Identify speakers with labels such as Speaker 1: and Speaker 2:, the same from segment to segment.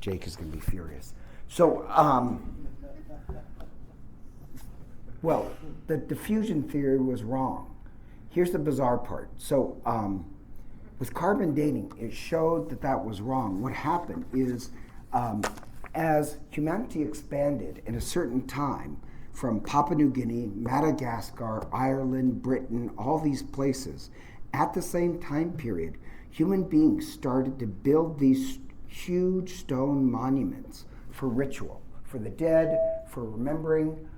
Speaker 1: Jake is going to be furious. So, well, the diffusion theory was wrong. Here's the bizarre part. So, with carbon dating, it showed that that was wrong. What happened is, as humanity expanded in a certain time, from Papua New Guinea, Madagascar, Ireland, Britain, all these places, at the same time period, human beings started to build these huge stone monuments for ritual, for the dead, for remembering.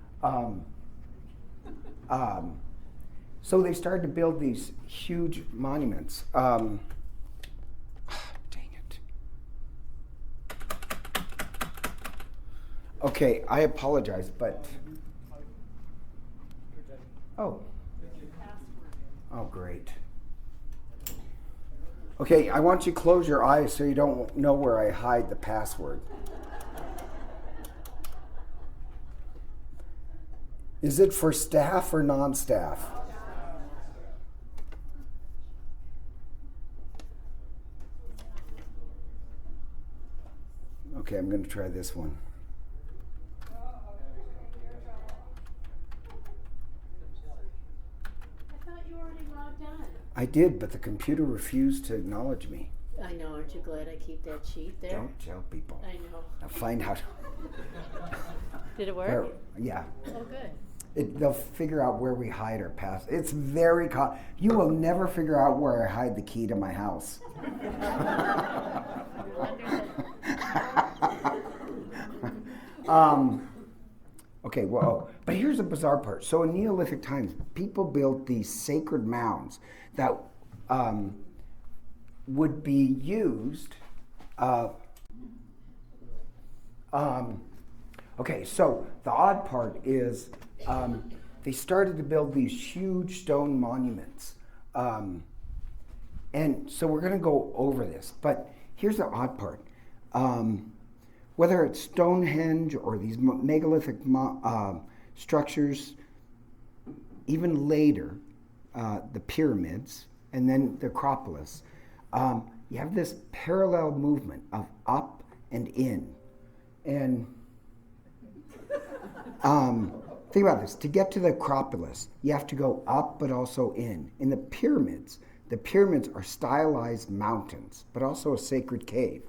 Speaker 1: So they started to build these huge monuments. Dang it. Okay, I apologize, but... Oh, great. Okay, I want you to close your eyes so you don't know where I hide the password. Is it for staff or non-staff? Okay, I'm going to try this one. I did, but the computer refused to acknowledge me.
Speaker 2: I know. Aren't you glad I keep that sheet there?
Speaker 1: Don't tell people.
Speaker 2: I know.
Speaker 1: I'll find out.
Speaker 2: Did it work?
Speaker 1: Yeah.
Speaker 2: Oh, good.
Speaker 1: They'll figure out where we hide our pass. It's very you will never figure out where I hide the key to my house. Okay, well, but here's the bizarre part. So in Neolithic times, people built these sacred mounds that would be used. Okay, so the odd part is they started to build these huge stone monuments. And so we're going to go over this, but here's the odd part. Whether it's Stonehenge or these megalithic structures, even later, the pyramids, and then the Acropolis, you have this parallel movement of up and in. And think about this. To get to the Acropolis, you have to go up but also in. In the pyramids are stylized mountains, but also a sacred cave.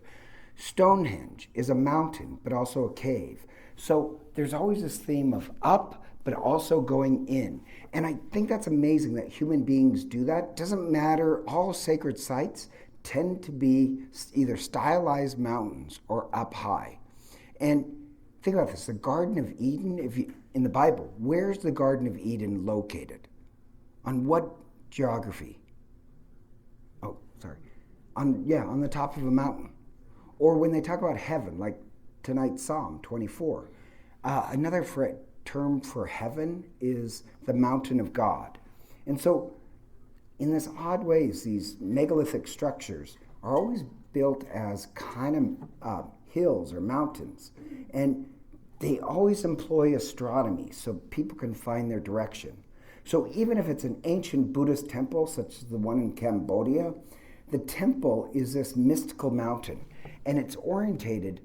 Speaker 1: Stonehenge is a mountain, but also a cave. So there's always this theme of up, but also going in. And I think that's amazing that human beings do that. Doesn't matter, all sacred sites tend to be either stylized mountains or up high. And think about this, the Garden of Eden, in the Bible, where's the Garden of Eden located? On what geography? Oh, sorry. On the top of a mountain. Or when they talk about heaven, like tonight's Psalm 24, another term for heaven is the mountain of God. And so, in this odd ways, these megalithic structures are always built as kind of hills or mountains. And they always employ astronomy so people can find their direction. So even if it's an ancient Buddhist temple, such as the one in Cambodia, the temple is this mystical mountain. And it's orientated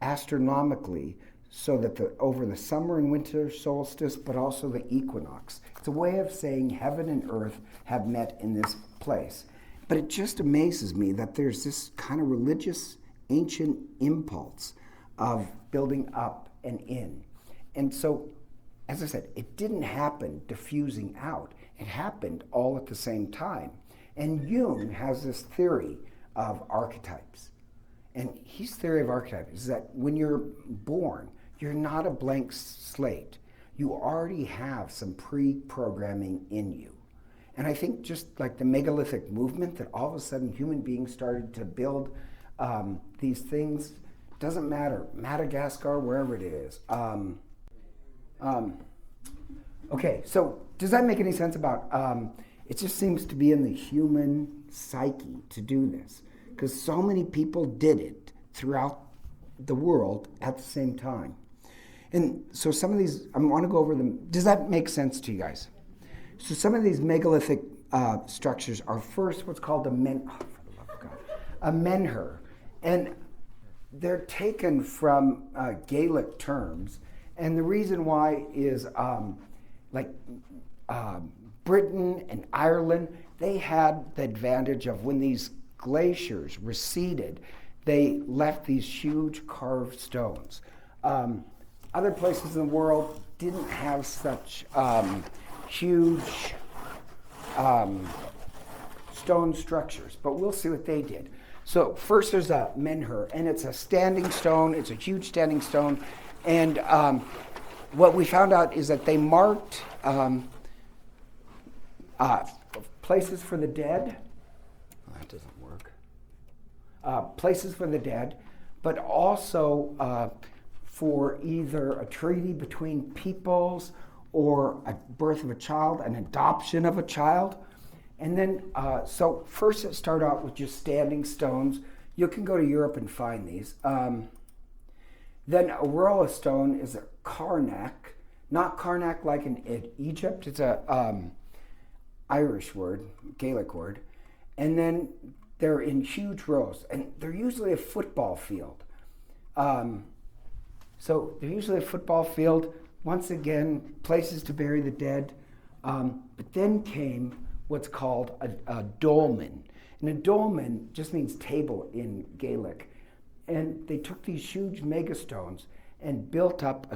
Speaker 1: astronomically so that over the summer and winter solstice, but also the equinox. It's a way of saying heaven and earth have met in this place. But it just amazes me that there's this kind of religious ancient impulse of building up and in. And so, as I said, it didn't happen diffusing out. It happened all at the same time. And Jung has this theory of archetypes. And his theory of archetypes is that when you're born, you're not a blank slate. You already have some pre-programming in you. And I think just like the megalithic movement, that all of a sudden human beings started to build these things, doesn't matter, Madagascar, wherever it is. Okay, so does that make any sense about, it just seems to be in the human psyche to do this. Because so many people did it throughout the world at the same time. And so some of these, I want to go over them. Does that make sense to you guys? So some of these megalithic structures are first what's called a menhir. And they're taken from Gaelic terms, and the reason why is like Britain and Ireland, they had the advantage of when these glaciers receded, they left these huge carved stones. Other places in the world didn't have such huge stone structures, but we'll see what they did. So first there's a menhir, and it's a standing stone. It's a huge standing stone. And what we found out is that they marked places for the dead. Oh, that doesn't work. Places for the dead, but also for either a treaty between peoples or a birth of a child, an adoption of a child. And then, so first it started out with just standing stones. You can go to Europe and find these. Then a rolla stone is a karnak, not karnak like in Egypt. It's a Irish word, Gaelic word. And then they're in huge rows, and they're usually a football field. So they're usually a football field. Once again, places to bury the dead. But then came what's called a dolmen. And a dolmen just means table in Gaelic. And they took these huge megastones and built up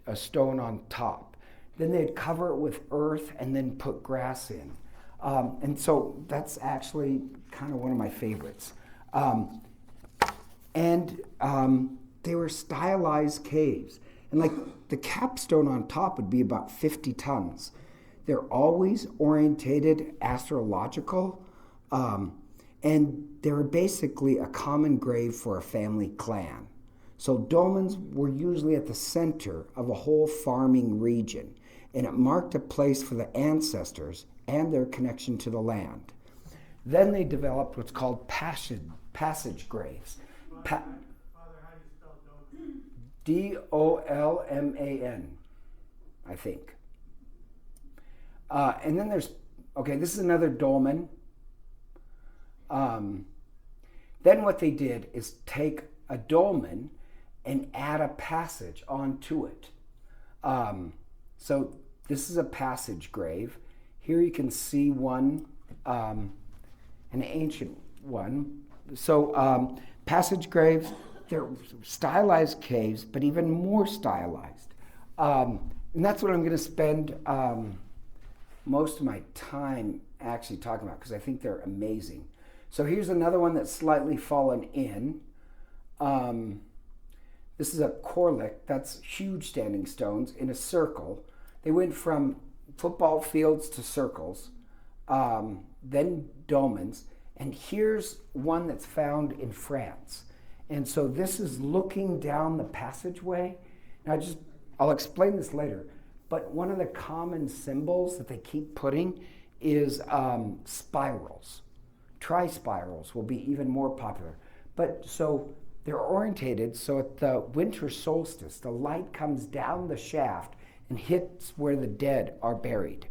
Speaker 1: a stone on top. Then they'd cover it with earth and then put grass in. And so that's actually kind of one of my favorites. They were stylized caves. And like the capstone on top would be about 50 tons. They're always orientated astrological, and they were basically a common grave for a family clan. So dolmens were usually at the center of a whole farming region, and it marked a place for the ancestors and their connection to the land. Then they developed what's called passage graves.
Speaker 3: Father, how do you spell dolmen?
Speaker 1: D-O-L-M-A-N, I think. And then there's, okay, this is another dolmen. Then what they did is take a dolmen and add a passage onto it. So this is a passage grave. Here you can see one, an ancient one. So passage graves, they're stylized caves, but even more stylized. And that's what I'm going to spend most of my time actually talking about, because I think they're amazing. So here's another one that's slightly fallen in. This is a corlick. That's huge standing stones in a circle. They went from football fields to circles, then dolmens. And here's one that's found in France. And so this is looking down the passageway. Now I'll explain this later. But one of the common symbols that they keep putting is spirals. Tri-spirals will be even more popular. But so they're orientated so at the winter solstice, the light comes down the shaft and hits where the dead are buried.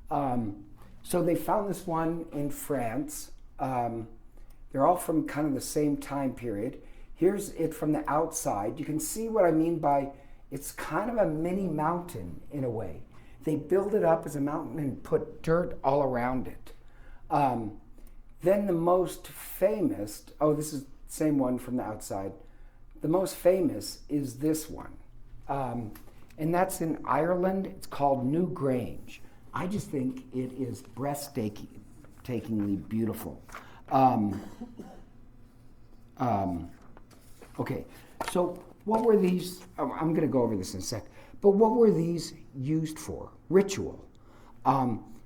Speaker 1: So they found this one in France. They're all from kind of the same time period. Here's it from the outside. You can see what I mean by it's kind of a mini mountain in a way. They build it up as a mountain and put dirt all around it. Then the most famous, this is the same one from the outside. The most famous is this one. And that's in Ireland. It's called New Grange. I just think it is breathtakingly beautiful. Okay, so what were these? I'm going to go over this in a sec. But what were these used for? Ritual.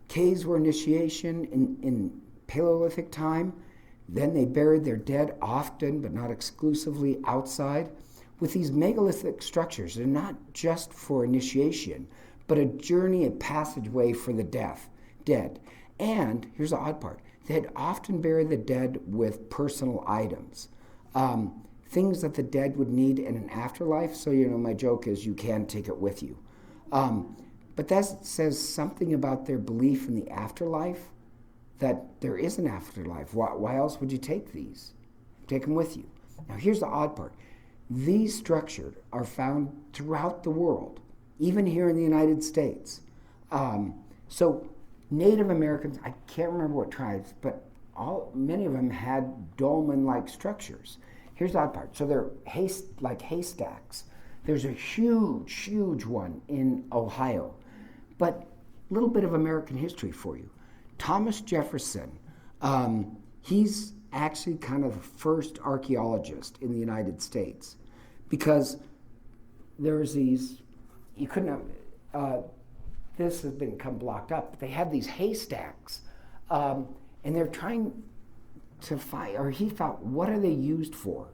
Speaker 1: Caves were initiation in Paleolithic time. Then they buried their dead often, but not exclusively, outside. With these megalithic structures, they're not just for initiation, but a journey, a passageway for the dead. And here's the odd part. They'd often bury the dead with personal items. Things that the dead would need in an afterlife. So, my joke is you can take it with you. But that says something about their belief in the afterlife, that there is an afterlife. Why else would you take these? Take them with you. Now, here's the odd part. These structures are found throughout the world, even here in the United States. So Native Americans, I can't remember what tribes, but many of them had dolmen-like structures. Here's the odd part. So they're like haystacks. There's a huge, huge one in Ohio. But a little bit of American history for you. Thomas Jefferson, he's actually kind of the first archaeologist in the United States, because there's these, you couldn't have, this has become blocked up, but they had these haystacks, and they're trying to find, or he thought, what are they used for?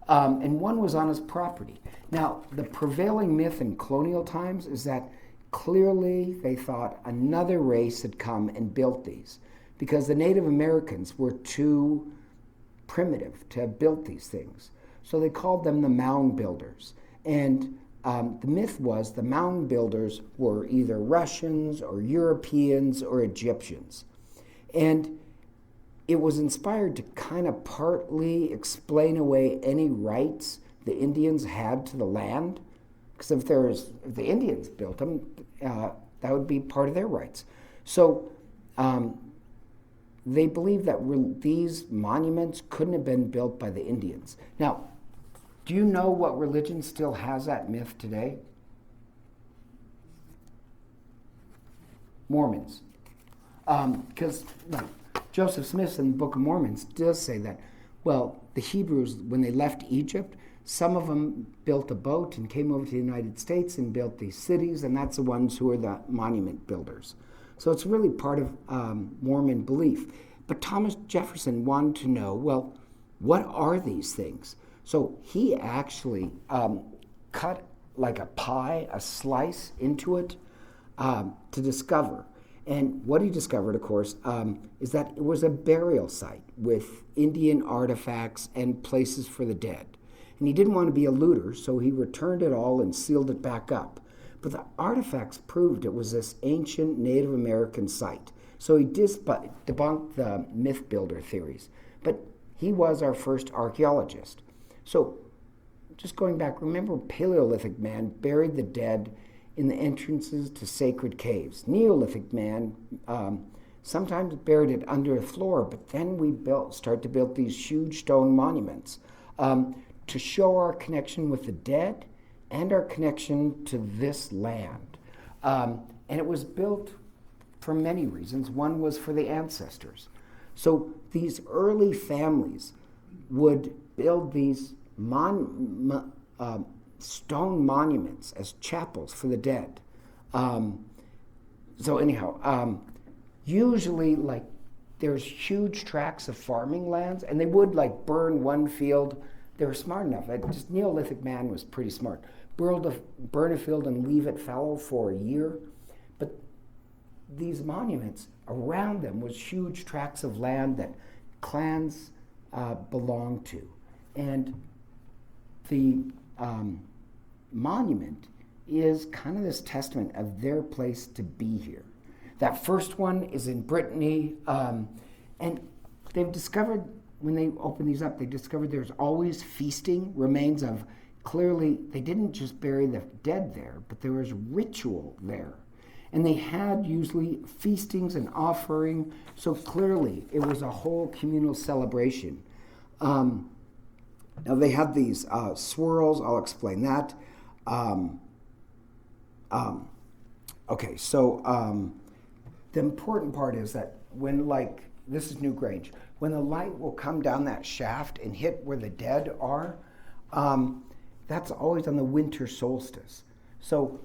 Speaker 1: And one was on his property. Now, the prevailing myth in colonial times is that clearly they thought another race had come and built these, because the Native Americans were too primitive to have built these things. So they called them the mound builders. And the myth was the mound builders were either Russians or Europeans or Egyptians. And it was inspired to kind of partly explain away any rights the Indians had to the land. Because if the Indians built them, that would be part of their rights. So they believe that these monuments couldn't have been built by the Indians. Now, do you know what religion still has that myth today? Mormons. Because Joseph Smith in the Book of Mormons does say that, well, the Hebrews, when they left Egypt, some of them built a boat and came over to the United States and built these cities, and that's the ones who are the monument builders. So it's really part of Mormon belief. But Thomas Jefferson wanted to know, well, what are these things? So he actually cut like a pie, a slice into it to discover. And what he discovered, of course, is that it was a burial site with Indian artifacts and places for the dead. And he didn't want to be a looter, so he returned it all and sealed it back up. But the artifacts proved it was this ancient Native American site. So he debunked the myth builder theories. But he was our first archaeologist. So just going back, remember Paleolithic man buried the dead in the entrances to sacred caves. Neolithic man sometimes buried it under the floor, but then we started to build these huge stone monuments to show our connection with the dead and our connection to this land. And it was built for many reasons. One was for the ancestors. So these early families would build these stone monuments as chapels for the dead. Usually there's huge tracts of farming lands, and they would burn one field. They were smart enough. Just Neolithic man was pretty smart. Burn a field and leave it fallow for a year. But these monuments, around them was huge tracts of land that clans belonged to. And the monument is kind of this testament of their place to be here. That first one is in Brittany, and they've discovered, when they opened these up, they discovered there's always feasting, remains of, clearly, they didn't just bury the dead there, but there was ritual there. And they had usually feastings and offering, so clearly it was a whole communal celebration. Now they have these swirls, I'll explain that. The important part is that when, this is New Grange, when the light will come down that shaft and hit where the dead are, that's always on the winter solstice. So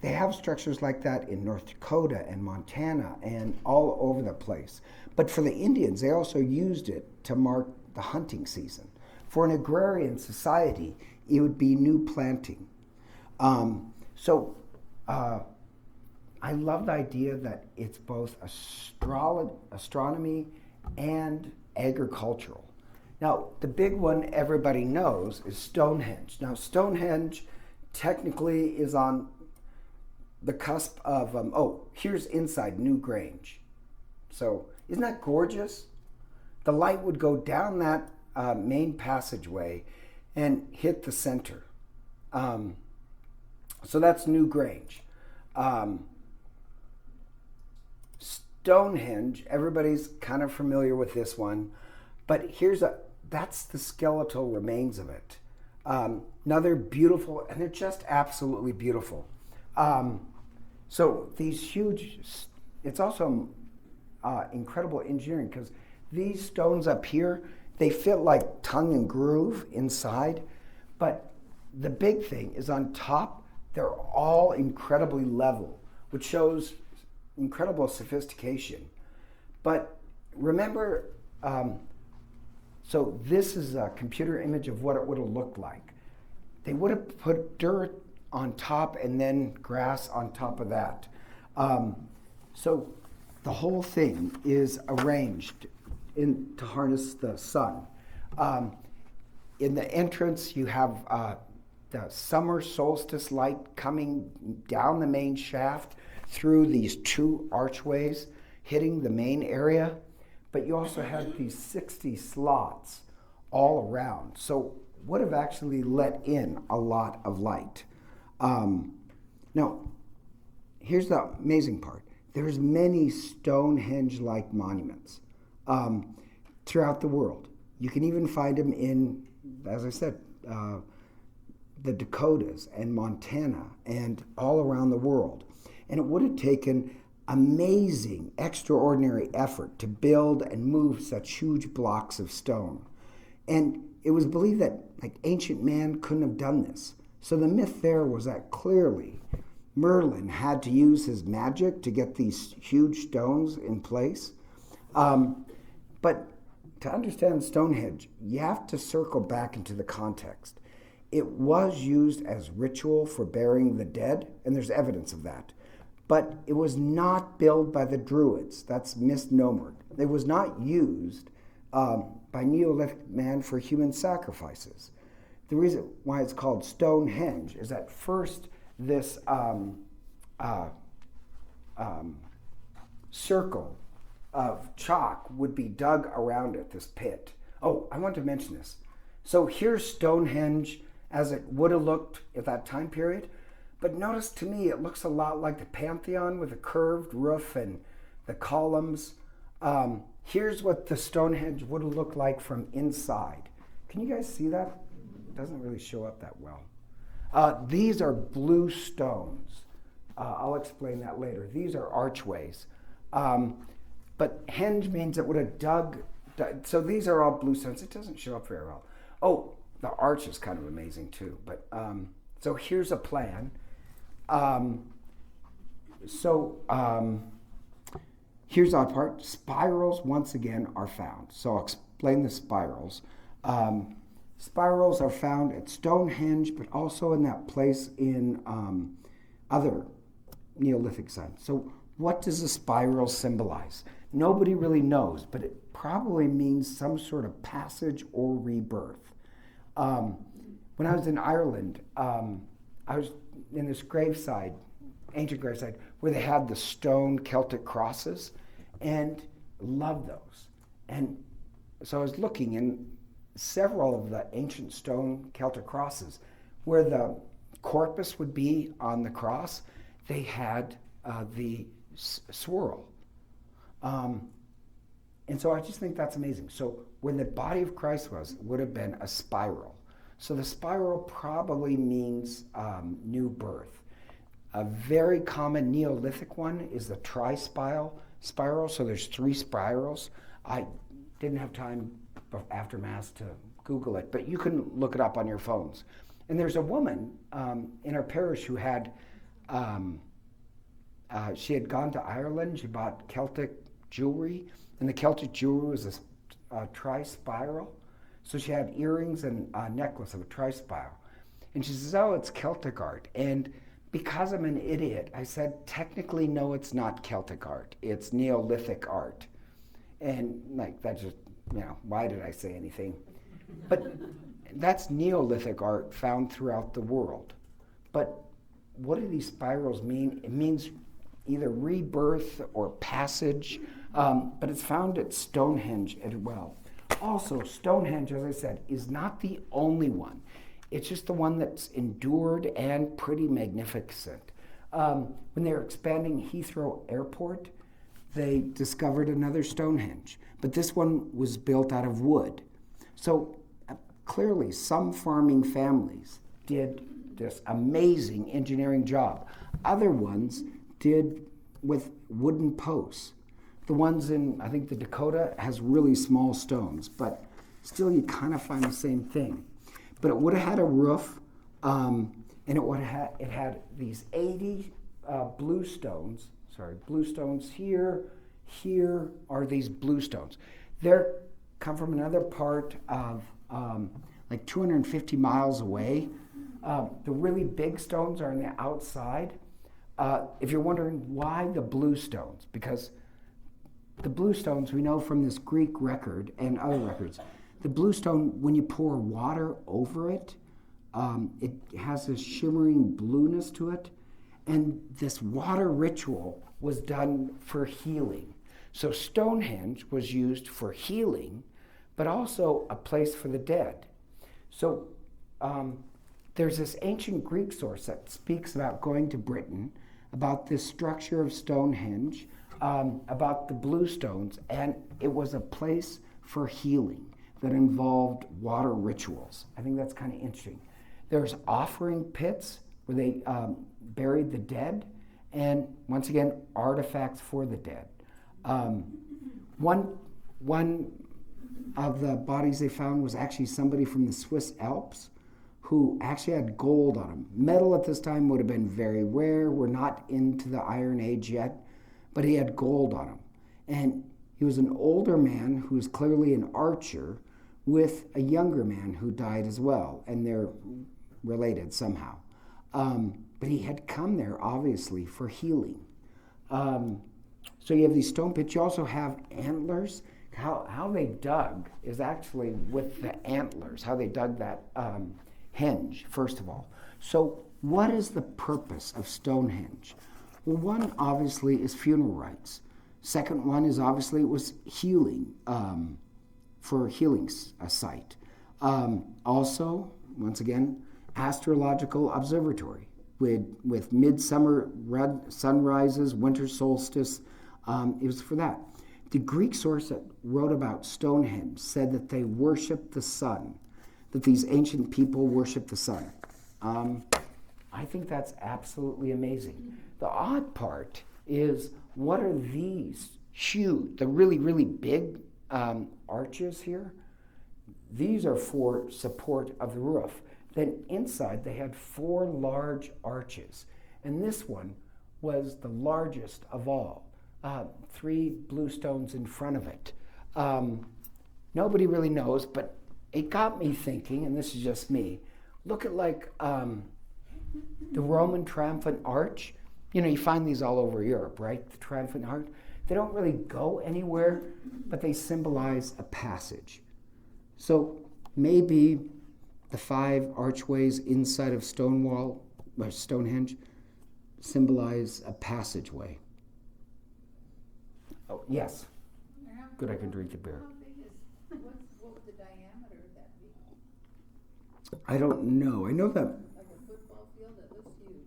Speaker 1: they have structures like that in North Dakota and Montana and all over the place. But for the Indians, they also used it to mark the hunting season. For an agrarian society, it would be new planting. I love the idea that it's both astronomy and agricultural. Now, the big one everybody knows is Stonehenge. Now, Stonehenge technically is on the cusp of, here's inside New Grange. So, isn't that gorgeous? The light would go down that main passageway, and hit the center. So that's New Grange. Stonehenge, everybody's kind of familiar with this one, but that's the skeletal remains of it. Another beautiful, and they're just absolutely beautiful. So these huge, it's also incredible engineering, because these stones up here, they fit like tongue and groove inside, but the big thing is on top, they're all incredibly level, which shows incredible sophistication. But remember, so this is a computer image of what it would have looked like. They would have put dirt on top and then grass on top of that. So the whole thing is arranged to harness the sun. In the entrance, you have the summer solstice light coming down the main shaft through these two archways, hitting the main area. But you also have these 60 slots all around. So would have actually let in a lot of light. Now, here's the amazing part. There's many Stonehenge-like monuments throughout the world. You can even find them in, as I said, the Dakotas and Montana and all around the world. And it would have taken amazing, extraordinary effort to build and move such huge blocks of stone. And it was believed that ancient man couldn't have done this. So the myth there was that clearly Merlin had to use his magic to get these huge stones in place. But to understand Stonehenge, you have to circle back into the context. It was used as ritual for burying the dead, and there's evidence of that. But it was not built by the Druids. That's misnomered. It was not used by Neolithic man for human sacrifices. The reason why it's called Stonehenge is that first this circle of chalk would be dug around it, this pit. Oh, I want to mention this. So here's Stonehenge as it would have looked at that time period. But notice, to me, it looks a lot like the Pantheon with a curved roof and the columns. Here's what the Stonehenge would have looked like from inside. Can you guys see that? It doesn't really show up that well. These are blue stones. I'll explain that later. These are archways. But henge means it would have dug. So these are all blue stones. It doesn't show up very well. Oh, the arch is kind of amazing too. But so here's a plan. Here's our part. Spirals, once again, are found. So I'll explain the spirals. Spirals are found at Stonehenge, but also in that place in other Neolithic sites. So what does a spiral symbolize? Nobody really knows, but it probably means some sort of passage or rebirth. When I was in Ireland, I was in this graveside, ancient graveside, where they had the stone Celtic crosses, and loved those. And so I was looking, and several of the ancient stone Celtic crosses, where the corpus would be on the cross, they had the swirl. And so I just think that's amazing. So where the body of Christ was, would have been a spiral. So the spiral probably means new birth. A very common Neolithic one is the trispiral spiral. So there's 3 spirals. I didn't have time after Mass to Google it, but you can look it up on your phones. And there's a woman in our parish who had, she had gone to Ireland. She bought Celtic jewelry, and the Celtic jewelry was a tri-spiral. So she had earrings and a necklace of a tri-spiral. And she says, oh, it's Celtic art. And because I'm an idiot, I said, technically, no, it's not Celtic art. It's Neolithic art. And that just, why did I say anything? But that's Neolithic art found throughout the world. But what do these spirals mean? It means either rebirth or passage, but it's found at Stonehenge as well. Also, Stonehenge, as I said, is not the only one. It's just the one that's endured and pretty magnificent. When they were expanding Heathrow Airport, they discovered another Stonehenge, but this one was built out of wood. So clearly, some farming families did this amazing engineering job. Other ones did with wooden posts. The ones in, I think, the Dakota has really small stones, but still you kind of find the same thing. But it would have had a roof, and it had these 80 blue stones. Blue stones here. Here are these blue stones. They're come from another part of like 250 miles away. The really big stones are on the outside. If you're wondering why the blue stones, because the blue stones we know from this Greek record and other records, the blue stone, when you pour water over it, it has this shimmering blueness to it. And this water ritual was done for healing. So Stonehenge was used for healing, but also a place for the dead. So there's this ancient Greek source that speaks about going to Britain, about this structure of Stonehenge, about the blue stones, and it was a place for healing that involved water rituals. I think that's kind of interesting. There's offering pits where they buried the dead, and once again, artifacts for the dead. One of the bodies they found was actually somebody from the Swiss Alps who actually had gold on him. Metal at this time would have been very rare. We're not into the Iron Age yet, but he had gold on him. And he was an older man who was clearly an archer with a younger man who died as well, and they're related somehow. But he had come there, obviously, for healing. So you have these stone pits. You also have antlers. How they dug is actually with the antlers, how they dug that henge, first of all. So what is the purpose of Stonehenge? Well, one, obviously, is funeral rites. Second one is, obviously, it was healing, for a healing site. Also, once again, astrological observatory with midsummer red sunrises, winter solstice. It was for that. The Greek source that wrote about Stonehenge said that they worshiped the sun, that these ancient people worshiped the sun. I think that's absolutely amazing. The odd part is, what are these huge, the really, really big arches here? These are for support of the roof. Then inside they had 4 large arches, and this one was the largest of all. 3 blue stones in front of it. Nobody really knows, but it got me thinking, and this is just me, look at like the Roman triumphant arch. You know, you find these all over Europe, right? The triumphant arch. They don't really go anywhere, but they symbolize a passage. So maybe the 5 archways inside of Stonehenge symbolize a passageway. Oh, yes. Good, I can drink the beer.
Speaker 4: How big is, what would the diameter of that be?
Speaker 1: I don't know. I know that
Speaker 4: Like a football field? That looks huge.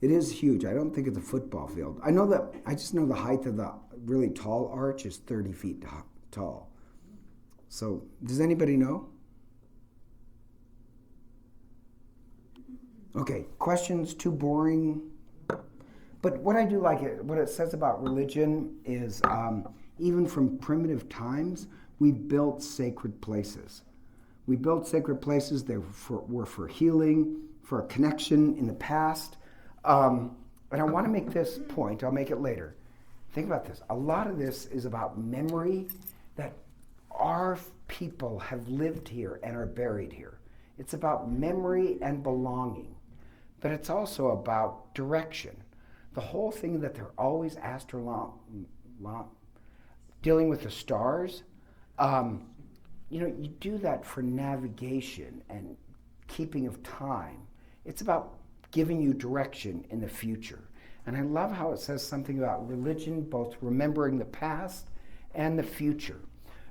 Speaker 1: it is huge. I don't think it's a football field. I just know the height of the really tall arch is 30 feet tall. So, does anybody know? Okay, questions too boring? But what I do like what it says about religion is even from primitive times, we built sacred places. We built sacred places that were for healing, for a connection in the past. And I want to make this point, I'll make it later. Think about this. A lot of this is about memory, that our people have lived here and are buried here. It's about memory and belonging. But it's also about direction. The whole thing that they're always dealing with the stars, you do that for navigation and keeping of time. It's about giving you direction in the future. And I love how it says something about religion, both remembering the past and the future.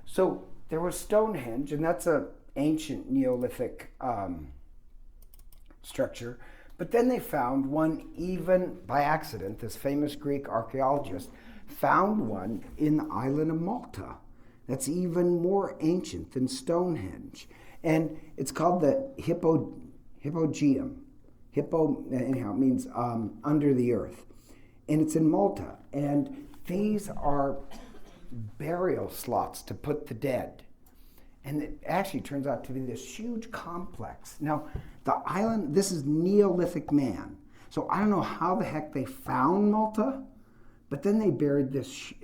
Speaker 1: So there was Stonehenge, and that's an ancient Neolithic structure. But then they found one, even by accident. This famous Greek archaeologist found one in the island of Malta that's even more ancient than Stonehenge. And it's called the Hypogeum. Hippo, anyhow, it means under the earth. And it's in Malta. And these are burial slots to put the dead. And it actually turns out to be this huge complex. Now, the island, this is Neolithic man. So I don't know how the heck they found Malta, but then they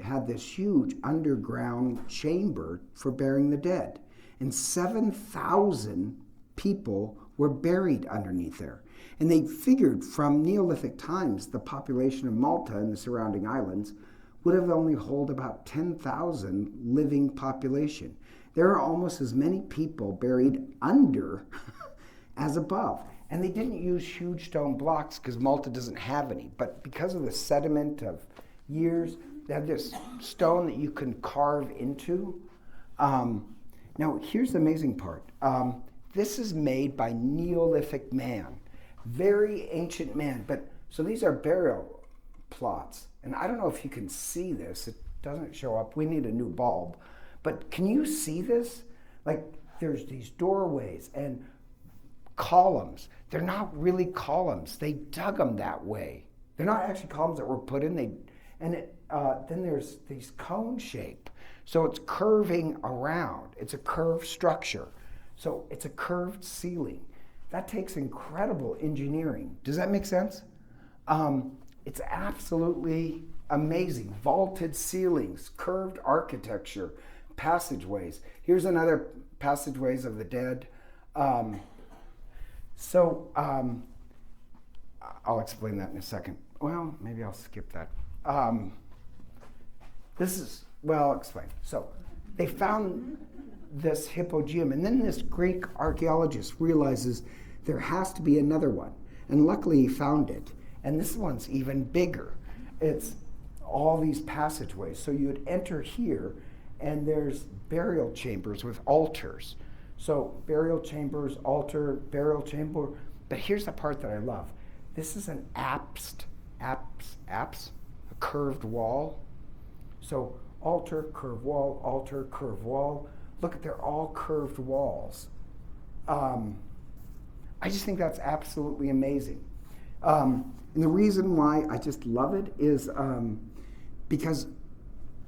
Speaker 1: had this huge underground chamber for burying the dead. And 7,000 people were buried underneath there. And they figured from Neolithic times, the population of Malta and the surrounding islands would have only held about 10,000 living population. There are almost as many people buried under as above. And they didn't use huge stone blocks because Malta doesn't have any. But because of the sediment of years, they have this stone that you can carve into. Now, here's the amazing part. This is made by Neolithic man, very ancient man. But so these are burial plots. And I don't know if you can see this. It doesn't show up. We need a new bulb. But can you see this? Like, there's these doorways and columns. They're not really columns. They dug them that way. They're not actually columns that were put in. Then there's these cone shape. So it's curving around. It's a curved structure. So it's a curved ceiling. That takes incredible engineering. Does that make sense? It's absolutely amazing. Vaulted ceilings, curved architecture, passageways. Here's another passageways of the dead. I'll explain that in a second. Well, maybe I'll skip that. I'll explain. So they found this Hypogeum, and then this Greek archaeologist realizes there has to be another one. And luckily he found it. And this one's even bigger. It's all these passageways. So you'd enter here, and there's burial chambers with altars. So burial chambers, altar, burial chamber. But here's the part that I love. This is an apse, a curved wall. So altar, curved wall, altar, curved wall. Look, they're all curved walls. I just think that's absolutely amazing. And the reason why I just love it is because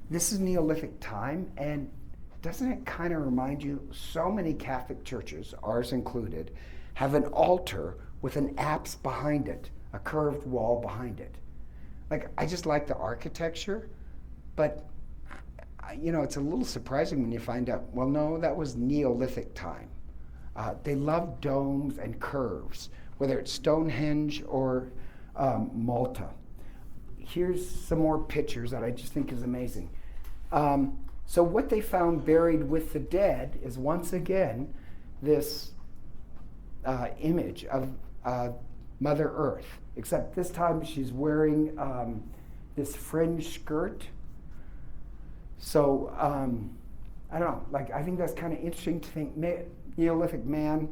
Speaker 1: this is Neolithic time, and doesn't it kind of remind you, so many Catholic churches, ours included, have an altar with an apse behind it, a curved wall behind it. Like, I just like the architecture, but it's a little surprising when you find out, well, no, that was Neolithic time. They love domes and curves, whether it's Stonehenge or Malta. Here's some more pictures that I just think is amazing. So what they found buried with the dead is, once again, this image of Mother Earth, except this time she's wearing this fringe skirt. So I don't know, I think that's kind of interesting to think. Neolithic man,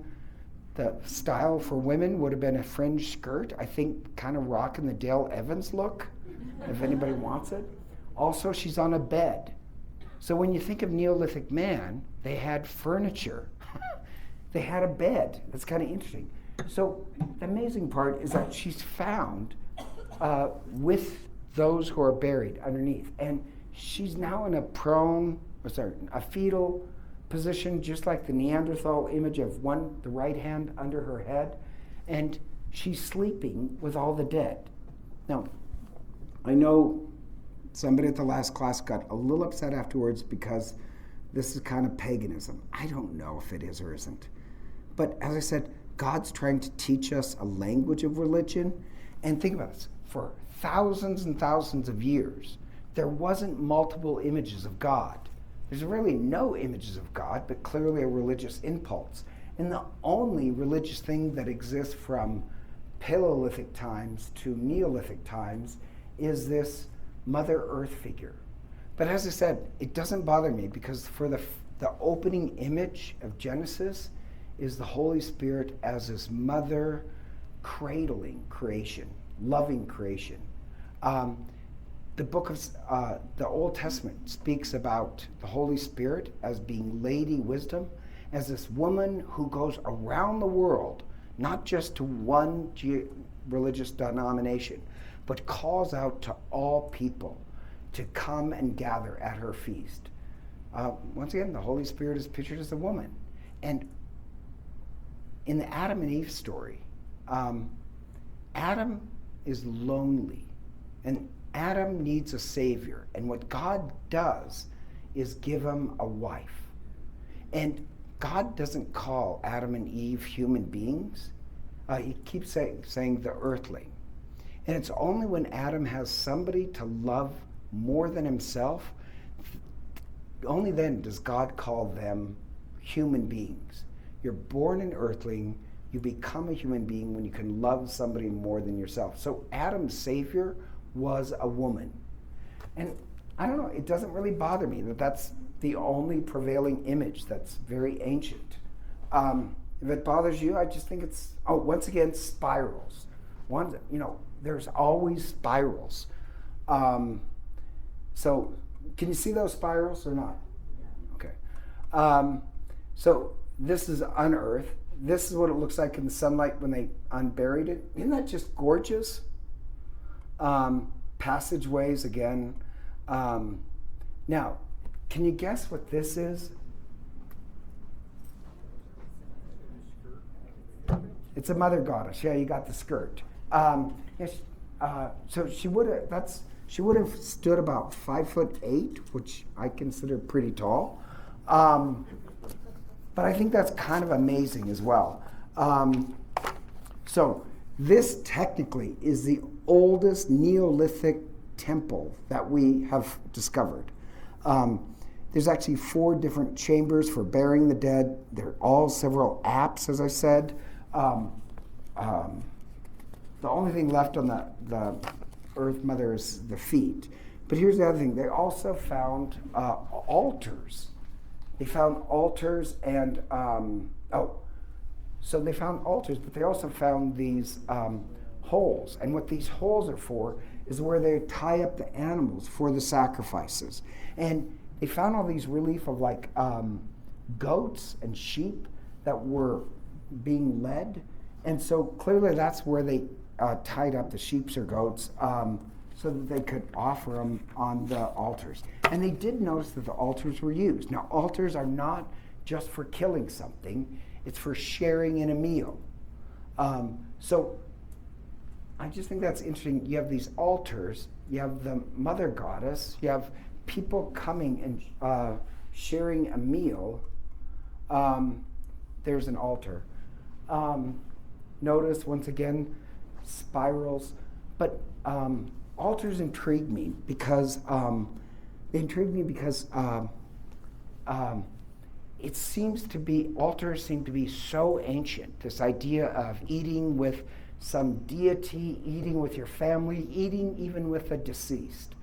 Speaker 1: the style for women would have been a fringe skirt. I think kind of rocking the Dale Evans look, if anybody wants it. Also, she's on a bed. So when you think of Neolithic man, they had furniture. They had a bed. That's kind of interesting. So the amazing part is that she's found with those who are buried underneath. And she's now in a fetal position, just like the Neanderthal image of the right hand under her head. And she's sleeping with all the dead. Now, I know somebody at the last class got a little upset afterwards because this is kind of paganism. I don't know if it is or isn't. But as I said, God's trying to teach us a language of religion. And think about this. For thousands and thousands of years, there wasn't multiple images of God. There's really no images of God, but clearly a religious impulse. And the only religious thing that exists from Paleolithic times to Neolithic times is this Mother Earth figure. But as I said, it doesn't bother me, because for the the opening image of Genesis is the Holy Spirit as his mother cradling creation, loving creation. The book of the Old Testament speaks about the Holy Spirit as being Lady Wisdom, as this woman who goes around the world, not just to one religious denomination, but calls out to all people to come and gather at her feast. Once again, the Holy Spirit is pictured as a woman. And in the Adam and Eve story, Adam is lonely, and Adam needs a savior. And what God does is give him a wife. And God doesn't call Adam and Eve human beings. He keeps saying the earthling. And it's only when Adam has somebody to love more than himself, only then does God call them human beings. You're born an earthling, you become a human being when you can love somebody more than yourself. So Adam's savior was a woman. And I don't know, it doesn't really bother me that that's the only prevailing image that's very ancient. If it bothers you, I just think it's, once again, spirals. There's always spirals. So can you see those spirals or not? Okay. So this is unearthed. This is what it looks like in the sunlight when they unburied it. Isn't that just gorgeous? Passageways again. Now, can you guess what this is? It's a mother goddess. Yeah, you got the skirt. Yes, so she would have stood about 5'8", which I consider pretty tall. But I think that's kind of amazing as well. So this technically is the oldest Neolithic temple that we have discovered. There's actually 4 different chambers for burying the dead. They're all several apse, as I said. The only thing left on the Earth Mother is the feet. But here's the other thing. They also found altars. They found altars and, so they found altars, but they also found these holes. And what these holes are for is where they tie up the animals for the sacrifices. And they found all these relief of like goats and sheep that were being led. And so clearly that's where they tied up the sheep or goats so that they could offer them on the altars. And they did notice that the altars were used. Now, altars are not just for killing something. It's for sharing in a meal. So I just think that's interesting. You have these altars. You have the mother goddess. You have people coming and sharing a meal. There's an altar. Notice, once again, spirals. But altars intrigue me because it seems to be, altars seem to be so ancient. This idea of eating with some deity, eating with your family, eating even with the deceased.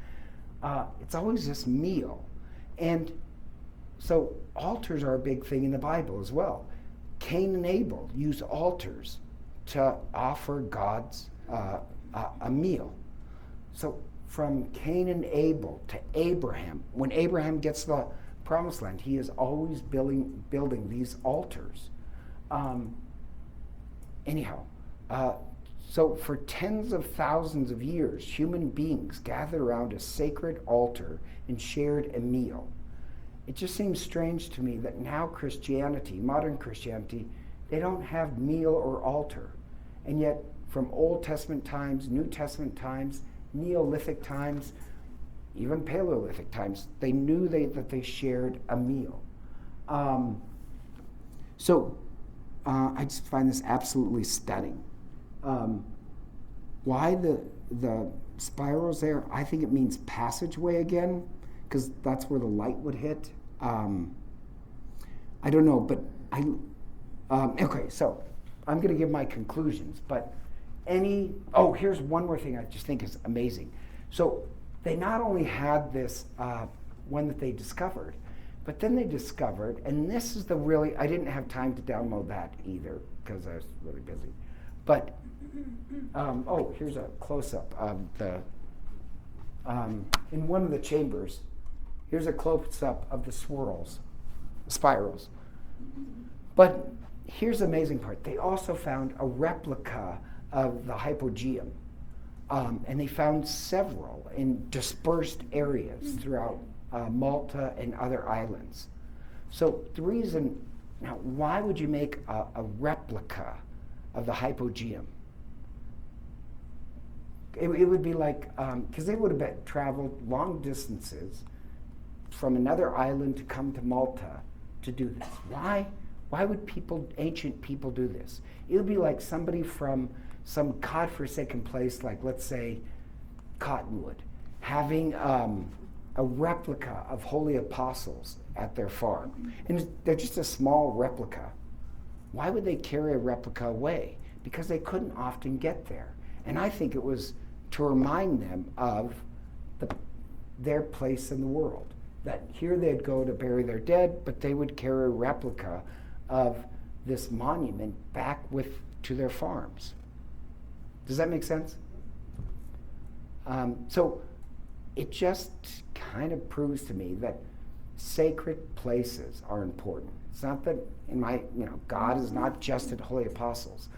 Speaker 1: It's always this meal. And so altars are a big thing in the Bible as well. Cain and Abel used altars to offer God's a meal. So from Cain and Abel to Abraham, when Abraham gets the promised land, he is always building these altars. So for tens of thousands of years, human beings gathered around a sacred altar and shared a meal. It just seems strange to me that now Christianity, modern Christianity, they don't have meal or altar. And yet from Old Testament times, New Testament times, Neolithic times, even Paleolithic times, they knew that they shared a meal. So I just find this absolutely stunning. Why the spirals there? I think it means passageway again, because that's where the light would hit. I don't know, but okay, so I'm going to give my conclusions, but here's one more thing I just think is amazing. So they not only had this one that they discovered, But then they discovered, and this is the really, I didn't have time to download that either because I was really busy. But, here's a close-up of the, in one of the chambers, here's a close-up of the spirals. But here's the amazing part. They also found a replica of the hypogeum. And they found several in dispersed areas throughout Malta and other islands. So the reason, now why would you make a replica of the hypogeum? It would be like, because they would have traveled long distances from another island to come to Malta to do this. Why would ancient people do this? It would be like somebody from some godforsaken place, like let's say Cottonwood, having a replica of holy apostles at their farm. And they're just a small replica. Why would they carry a replica away? Because they couldn't often get there. And I think it was to remind them of their place in the world. That here they'd go to bury their dead, but they would carry a replica of this monument back to their farms. Does that make sense? So it just kind of proves to me that sacred places are important. It's not that God is not just at holy apostles,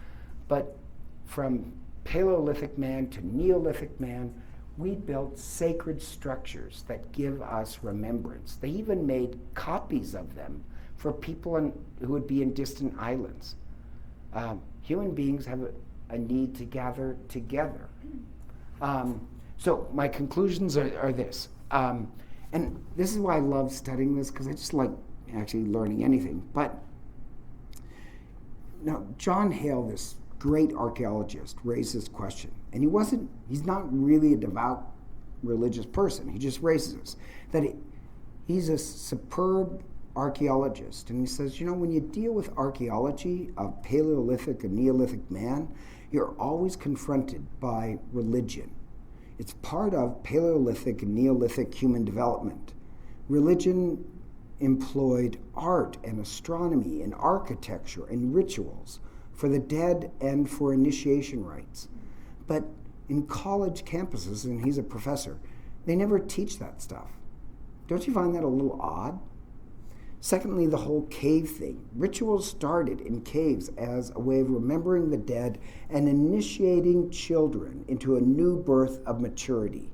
Speaker 1: but from Paleolithic man to Neolithic man, we built sacred structures that give us remembrance. They even made copies of them for people who would be in distant islands. Human beings have a need to gather together. So my conclusions are this. And this is why I love studying this, because I just like actually learning anything. But now, John Hale, this great archaeologist, raised this question. And he's not really a devout religious person. He just raises this. That he's a superb archaeologist. And he says, when you deal with archaeology of Paleolithic and Neolithic man, you're always confronted by religion. It's part of Paleolithic and Neolithic human development. Religion employed art and astronomy and architecture and rituals for the dead and for initiation rites. But in college campuses, and he's a professor, they never teach that stuff. Don't you find that a little odd? Secondly, the whole cave thing. Rituals started in caves as a way of remembering the dead and initiating children into a new birth of maturity.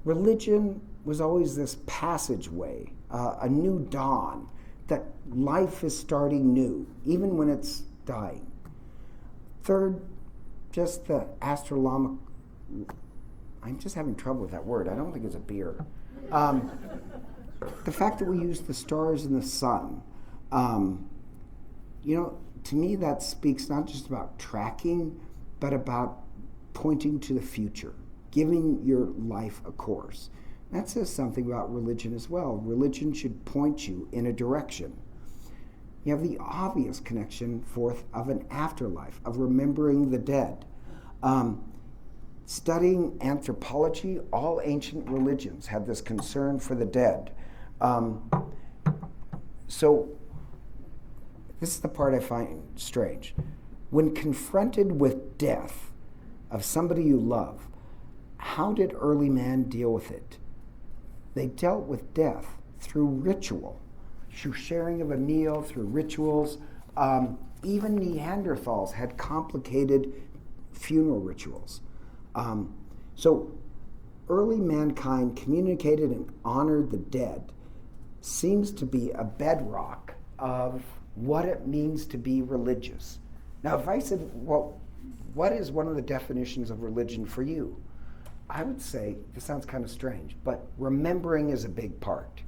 Speaker 1: Religion was always this passageway, a new dawn, that life is starting new, even when it's dying. Third, just the astronomical, I'm just having trouble with that word. I don't think it's a beer. The fact that we use the stars and the sun, to me that speaks not just about tracking, but about pointing to the future, giving your life a course. That says something about religion as well. Religion should point you in a direction. You have the obvious connection forth of an afterlife, of remembering the dead. Studying anthropology, all ancient religions had this concern for the dead. So this is the part I find strange. When confronted with death of somebody you love, how did early man deal with it? They dealt with death through ritual, through sharing of a meal, through rituals. Even Neanderthals had complicated funeral rituals. So early mankind communicated and honored the dead seems to be a bedrock of what it means to be religious. Now, if I said, well, what is one of the definitions of religion for you? I would say, this sounds kind of strange, but remembering is a big part.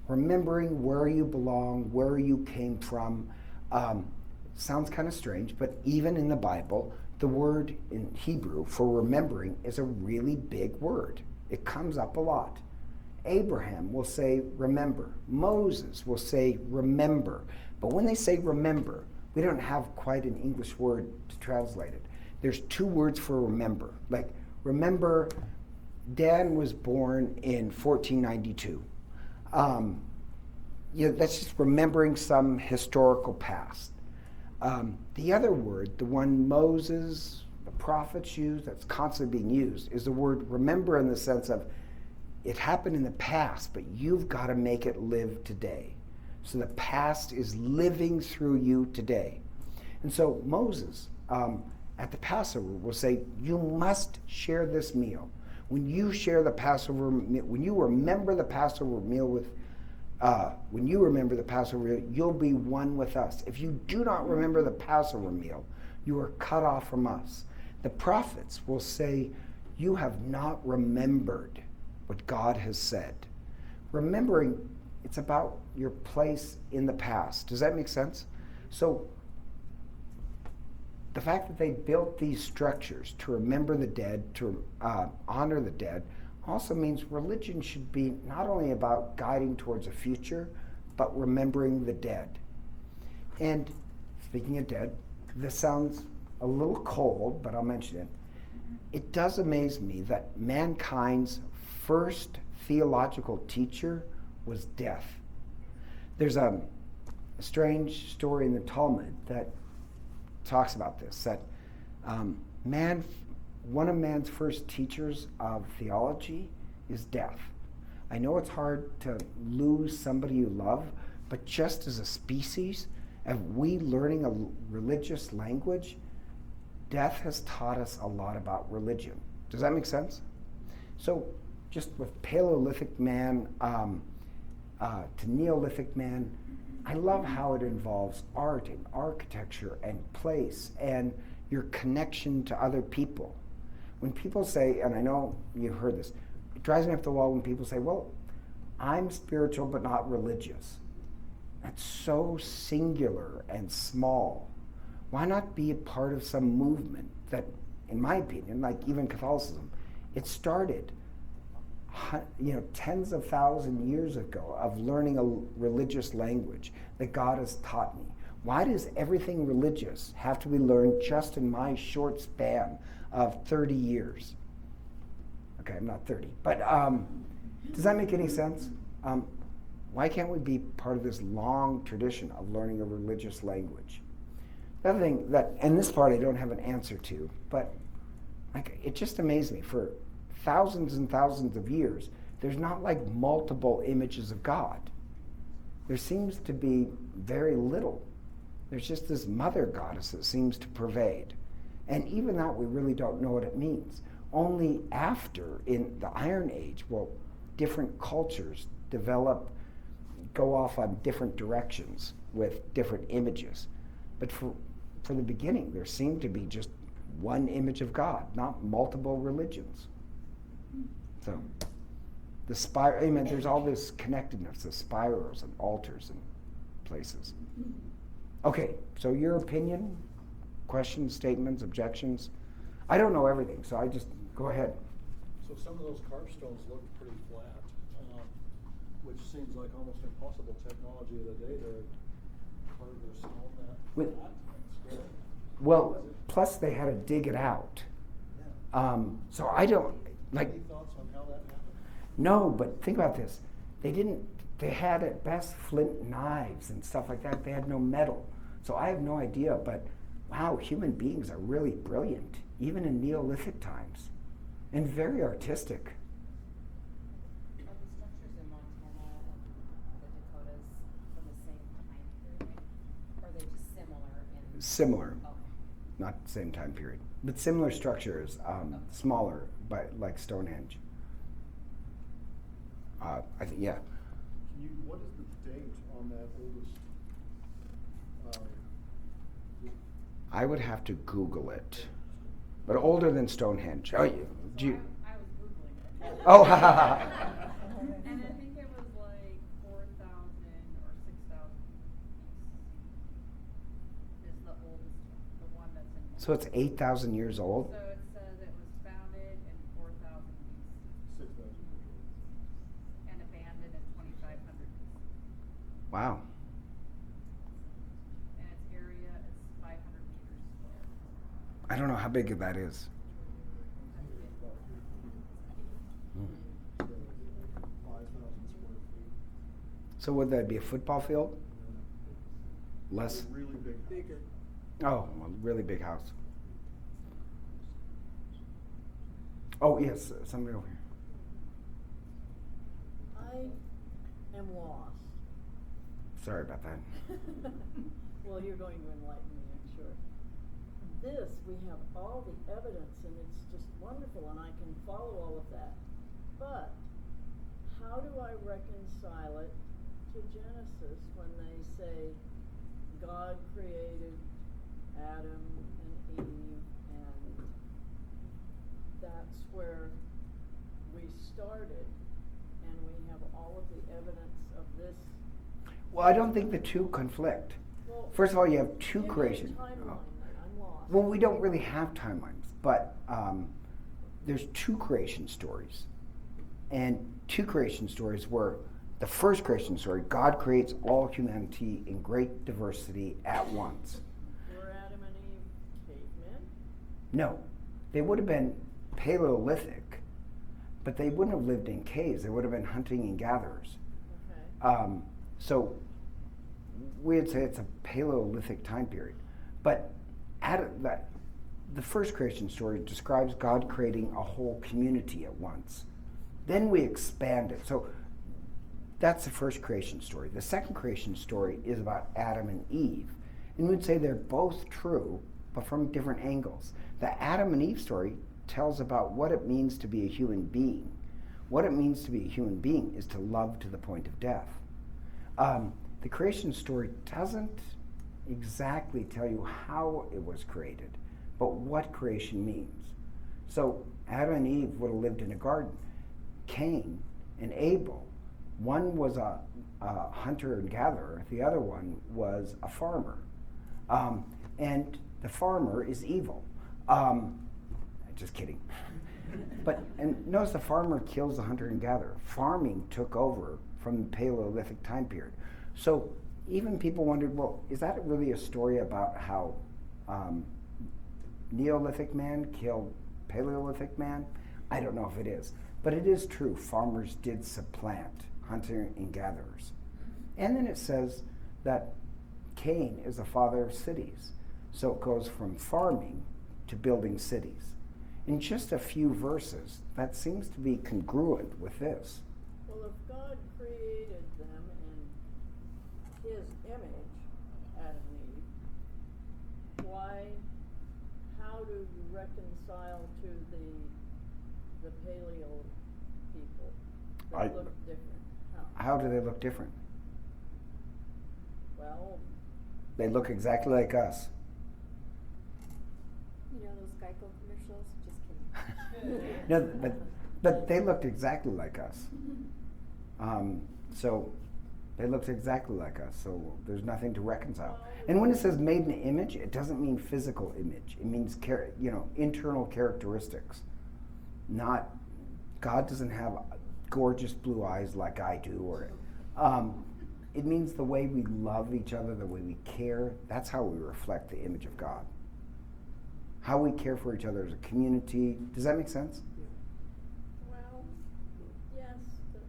Speaker 1: Remembering where you belong, where you came from, sounds kind of strange, but even in the Bible, the word in Hebrew for remembering is a really big word. It comes up a lot. Abraham will say remember. Moses will say remember. But when they say remember, we don't have quite an English word to translate it. There's two words for remember. Like, remember, Dan was born in 1492. That's just remembering some historical past. The other word, the one Moses, the prophets use, that's constantly being used, is the word remember in the sense of it happened in the past, but you've got to make it live today. So the past is living through you today. And so Moses, at the Passover, will say, you must share this meal. When you share the Passover meal, when you remember the Passover meal you'll be one with us. If you do not remember the Passover meal, you are cut off from us. The prophets will say, you have not remembered what God has said. Remembering, it's about your place in the past. Does that make sense? So the fact that they built these structures to remember the dead, to honor the dead, also means religion should be not only about guiding towards a future, but remembering the dead. And speaking of dead, this sounds a little cold, but I'll mention it. It does amaze me that mankind's first theological teacher was death. There's a strange story in the Talmud that talks about this, that one of man's first teachers of theology is death. I know it's hard to lose somebody you love, but just as a species, and we learning a religious language, death has taught us a lot about religion. Does that make sense? So just with Paleolithic man to Neolithic man, I love how it involves art and architecture and place and your connection to other people. When people say, and I know you've heard this, it drives me up the wall when people say, well, I'm spiritual but not religious. That's so singular and small. Why not be a part of some movement that, in my opinion, like even Catholicism, it started tens of thousands years ago of learning a religious language that God has taught me. Why does everything religious have to be learned just in my short span of 30 years? Okay, I'm not 30, but does that make any sense? Why can't we be part of this long tradition of learning a religious language? The other thing and this part I don't have an answer to, but it just amazed me. For thousands and thousands of years, there's not like multiple images of God. There seems to be very little. There's just this mother goddess that seems to pervade. And even that, we really don't know what it means. Only after, in the Iron Age, different cultures go off on different directions with different images. But for the beginning, there seemed to be just one image of God, not multiple religions. So there's all this connectedness, the spirals and altars and places. Okay, so your opinion, questions, statements, objections? I don't know everything, so I just go ahead.
Speaker 5: So some of those carved stones look pretty flat, which seems like almost impossible technology of the day to carve a stone that flat.
Speaker 1: Well, plus they had to dig it out.
Speaker 5: Yeah.
Speaker 1: So I don't
Speaker 5: Any thoughts on how that happened?
Speaker 1: No, but think about this. They had at best flint knives and stuff like that. They had no metal. So I have no idea, but wow, human beings are really brilliant, even in Neolithic times, and very artistic.
Speaker 6: Are the structures in Montana and the Dakotas from the same time period? Or are they just similar in?
Speaker 1: Similar,
Speaker 6: Okay.
Speaker 1: not same time period, but similar structures, smaller, but like Stonehenge. I think, yeah.
Speaker 5: What is the date on that oldest?
Speaker 1: I would have to Google it, but older than Stonehenge. Oh, do you?
Speaker 7: I was Googling it.
Speaker 1: Oh,
Speaker 7: And I think it was like 4,000 or 6,000 is the oldest, the one that's in.
Speaker 1: so it's 8,000 years old?
Speaker 7: So it says it was founded in 4,000 BC
Speaker 5: 6,000 years old.
Speaker 7: and abandoned in 2,500 BC.
Speaker 1: Wow.
Speaker 7: And its area is 500 meters square.
Speaker 1: I don't know how big that is.
Speaker 5: 5,000 square feet.
Speaker 1: So would that be a football field? Less?
Speaker 5: A really big.
Speaker 3: Bigger.
Speaker 1: Oh, a really big house. Oh, yes, somebody over here.
Speaker 8: I am lost.
Speaker 1: Sorry about that.
Speaker 8: Well, you're going to enlighten me, I'm sure. This, we have all the evidence, and it's just wonderful, and I can follow all of that. But how do I reconcile it to Genesis when they say God created Adam and Eve, and that's where we started, and we have all of the evidence of this?
Speaker 1: Well, I don't think the two conflict.
Speaker 8: Well,
Speaker 1: First of all, you have two
Speaker 8: give me a
Speaker 1: creation.
Speaker 8: timeline then, I'm lost.
Speaker 1: Well, we don't really have timelines, but there's two creation stories. And two creation stories were the first creation story, God creates all humanity in great diversity at once.
Speaker 8: Were Adam and Eve cavemen?
Speaker 1: No, they would have been Paleolithic, but they wouldn't have lived in caves. They would have been hunting and gatherers.
Speaker 8: Okay.
Speaker 1: So we'd say it's a Paleolithic time period. But the first creation story describes God creating a whole community at once. Then we expand it. So that's the first creation story. The second creation story is about Adam and Eve. And we'd say they're both true, but from different angles. The Adam and Eve story tells about what it means to be a human being. What it means to be a human being is to love to the point of death. The creation story doesn't exactly tell you how it was created, but what creation means. So Adam and Eve would have lived in a garden. Cain and Abel, one was a hunter and gatherer, the other one was a farmer. And the farmer is evil. Just kidding. And notice the farmer kills the hunter and gatherer. Farming took over from the Paleolithic time period. So even people wondered, well, is that really a story about how Neolithic man killed Paleolithic man? I don't know if it is. But it is true, farmers did supplant hunter and gatherers. And then it says that Cain is the father of cities. So it goes from farming to building cities. In just a few verses, that seems to be congruent with this.
Speaker 8: Well, if God created them in His image, Adam and Eve, how do you reconcile to the paleo people? They look different.
Speaker 1: How do they look different?
Speaker 8: Well,
Speaker 1: They look exactly like us.
Speaker 6: You know those Geico commercials? Just kidding.
Speaker 1: No, but they looked exactly like us. So they looked exactly like us. So there's nothing to reconcile. And when it says made in image, it doesn't mean physical image. It means internal characteristics. Not God doesn't have gorgeous blue eyes like I do, or it means the way we love each other, the way we care. That's how we reflect the image of God. How we care for each other as a community. Does that make sense?
Speaker 8: well, yes, but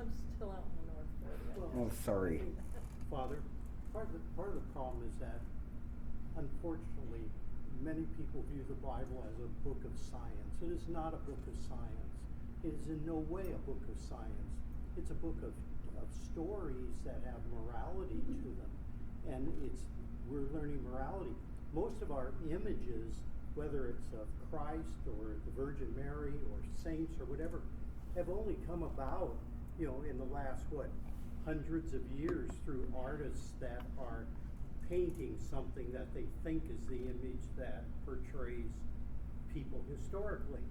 Speaker 8: I'm still out in the North Fork.
Speaker 1: Oh, sorry.
Speaker 3: Father, part of the problem is that, unfortunately, many people view the Bible as a book of science. It is not a book of science. It is in no way a book of science. It's a book of stories that have morality to them. And we're learning morality. Most of our images, whether it's of Christ or the Virgin Mary or saints or whatever, have only come about, in the last, hundreds of years through artists that are painting something that they think is the image that portrays people historically.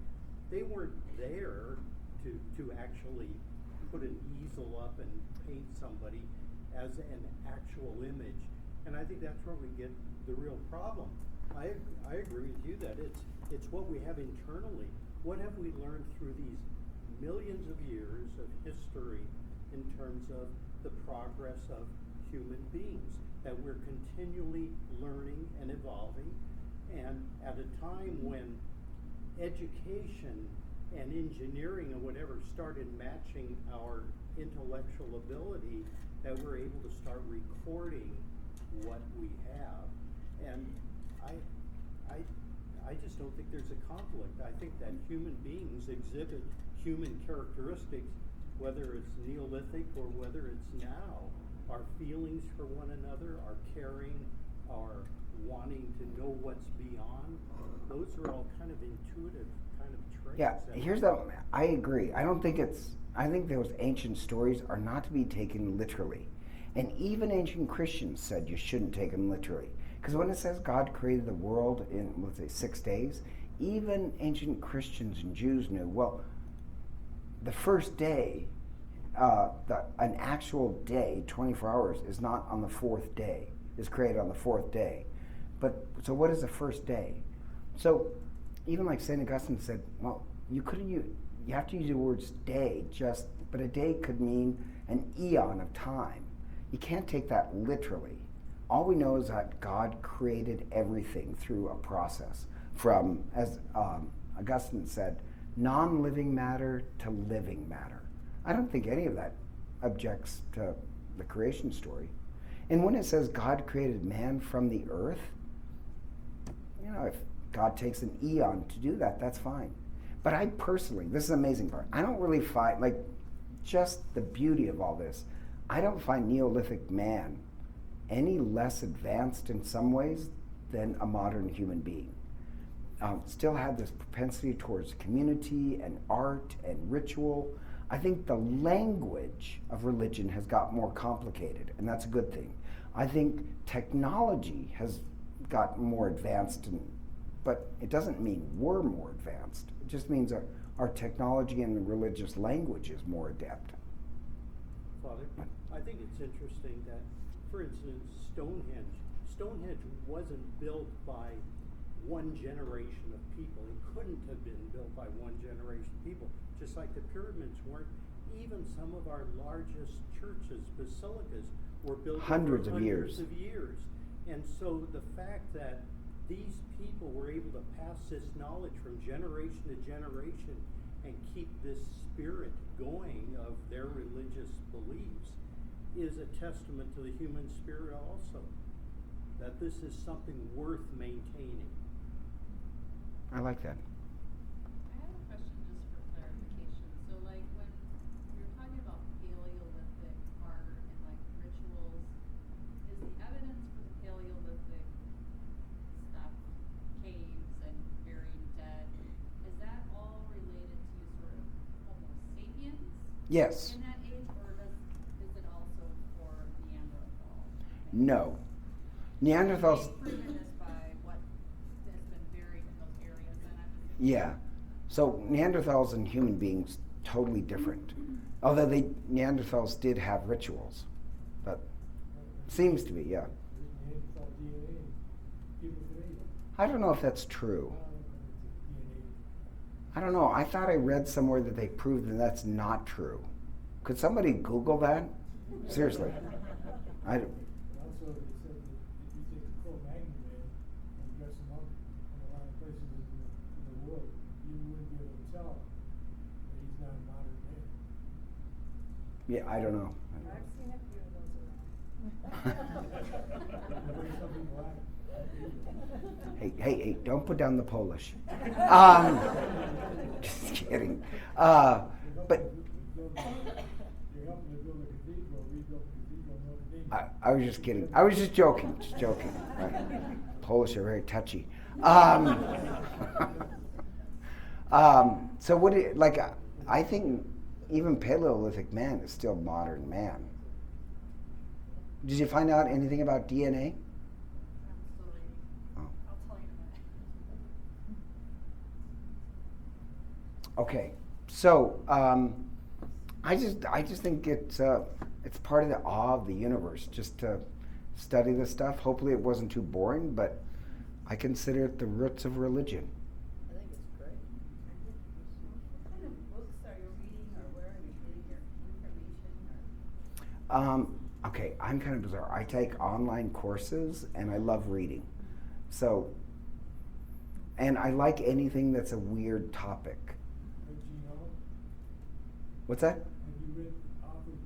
Speaker 3: They weren't there to actually put an easel up and paint somebody as an actual image. And I think that's where we get the real problem. I agree with you that it's what we have internally. What have we learned through these millions of years of history in terms of the progress of human beings? That we're continually learning and evolving, and at a time when education and engineering and whatever started matching our intellectual ability that we're able to start recording what we have. And I just don't think there's a conflict. I think that human beings exhibit human characteristics, whether it's Neolithic or whether it's now. Our feelings for one another, our caring, our wanting to know what's beyond, those are all kind of intuitive kind of traits.
Speaker 1: Yeah, here's the, I agree. I think those ancient stories are not to be taken literally. And even ancient Christians said you shouldn't take them literally. Because when it says God created the world in, let's say, 6 days, even ancient Christians and Jews knew, well, the first day, an actual day, 24 hours, is not on the fourth day, is created on the fourth day. But, so what is the first day? So, even like St. Augustine said, well, you have to use the words day, but a day could mean an eon of time. You can't take that literally. All we know is that God created everything through a process from, as Augustine said, non-living matter to living matter. I don't think any of that objects to the creation story. And when it says God created man from the earth, if God takes an eon to do that, that's fine. But I personally, this is the amazing part, I don't really find, just the beauty of all this, I don't find Neolithic man any less advanced in some ways than a modern human being. Still had this propensity towards community and art and ritual. I think the language of religion has got more complicated, and that's a good thing. I think technology has got more advanced, but it doesn't mean we're more advanced. It just means our technology and religious language is more adept.
Speaker 3: Father, I think it's interesting that, for instance, Stonehenge wasn't built by one generation of people. It couldn't have been built by one generation of people, just like the pyramids weren't. Even some of our largest churches, basilicas, were built
Speaker 1: hundreds
Speaker 3: over
Speaker 1: of years.
Speaker 3: And so the fact that these people were able to pass this knowledge from generation to generation and keep this spirit going of their religious beliefs is a testament to the human spirit also, that this is something worth maintaining.
Speaker 1: I like that.
Speaker 7: I have a question just for clarification. So when you're talking about Paleolithic art and rituals, is the evidence for the Paleolithic stuff, caves and burying dead, is that all related to sort of Homo sapiens?
Speaker 1: Yes.
Speaker 7: In that age, or is it also for Neanderthal?
Speaker 1: No. Neanderthals.
Speaker 7: They've proven this by what has been buried in those areas, and I'm just
Speaker 1: Yeah. So Neanderthals and human beings, totally different. Although Neanderthals did have rituals. But seems to be, yeah. I don't know if that's true. I don't know. I thought I read somewhere that they proved that that's not true. Could somebody Google that? Seriously.
Speaker 9: Also, they said that if you take a Cro-Magnon man and dress him up in a lot of places in the world, you wouldn't be able to tell that he's not a modern man.
Speaker 1: Yeah, I don't know.
Speaker 4: I've seen a few of those
Speaker 9: Bring something black.
Speaker 1: Hey, don't put down the Polish. Just kidding. But
Speaker 9: You're helping to build a cathedral, rebuild a cathedral in Notre Dame.
Speaker 1: I was just kidding. I was just joking. Right. Polish are very touchy. So what? I think even Paleolithic man is still modern man. Did you find out anything about DNA?
Speaker 7: absolutely.
Speaker 1: Oh.
Speaker 7: I'll tell you in a minute.
Speaker 1: Okay. So I just think it's part of the awe of the universe just to study this stuff. Hopefully it wasn't too boring, but I consider it the roots of religion.
Speaker 8: I think it's great.
Speaker 4: What kind of books are you reading, or where are you getting your information?
Speaker 1: Okay, I'm kind of bizarre. I take online courses and I love reading. So, and I like anything that's a weird topic.
Speaker 9: Gene Hall?
Speaker 1: What's that?
Speaker 9: Have you read authors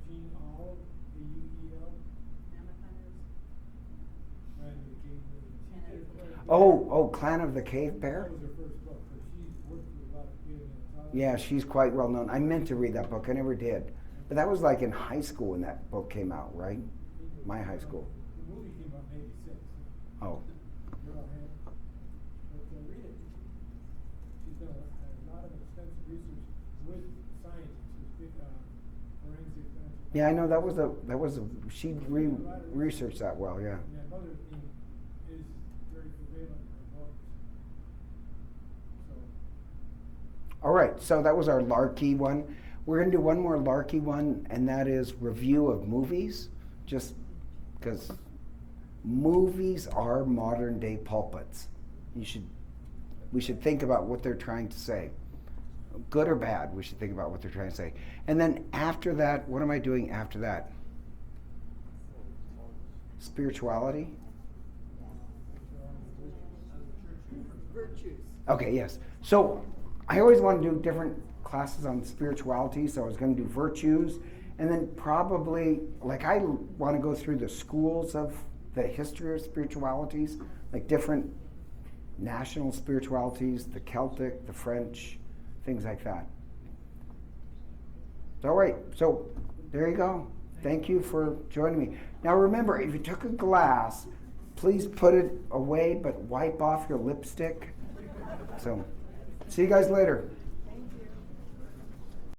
Speaker 1: Oh, Clan of the Cave Bear?
Speaker 9: That was her first book, but she's worked with a lot of paleontologists.
Speaker 1: Yeah, she's quite well known. I meant to read that book. I never did. But that was like in high school when that book came out, right? My high school.
Speaker 9: The movie came out in '86.
Speaker 1: Oh.
Speaker 9: You're all right. But read it. She's done a lot of extensive research with scientists, with forensic.
Speaker 1: Yeah, I know she researched that well, yeah.
Speaker 9: And that mother theme is very prevalent in her books. So.
Speaker 1: All right, so that was our larky one. We're going to do one more larky one, and that is review of movies, just because movies are modern day pulpits. We should think about what they're trying to say. Good or bad, we should think about what they're trying to say. And then after that, what am I doing after that? Spirituality?
Speaker 8: Virtues.
Speaker 1: Okay, yes. So I always want to do different classes on spirituality, so I was going to do virtues, and then probably, like, I want to go through the schools of the history of spiritualities, like different national spiritualities, the Celtic, the French, things like that. All right, so there you go. Thank you for joining me. Now remember, if you took a glass, please put it away, but wipe off your lipstick. So, see you guys later.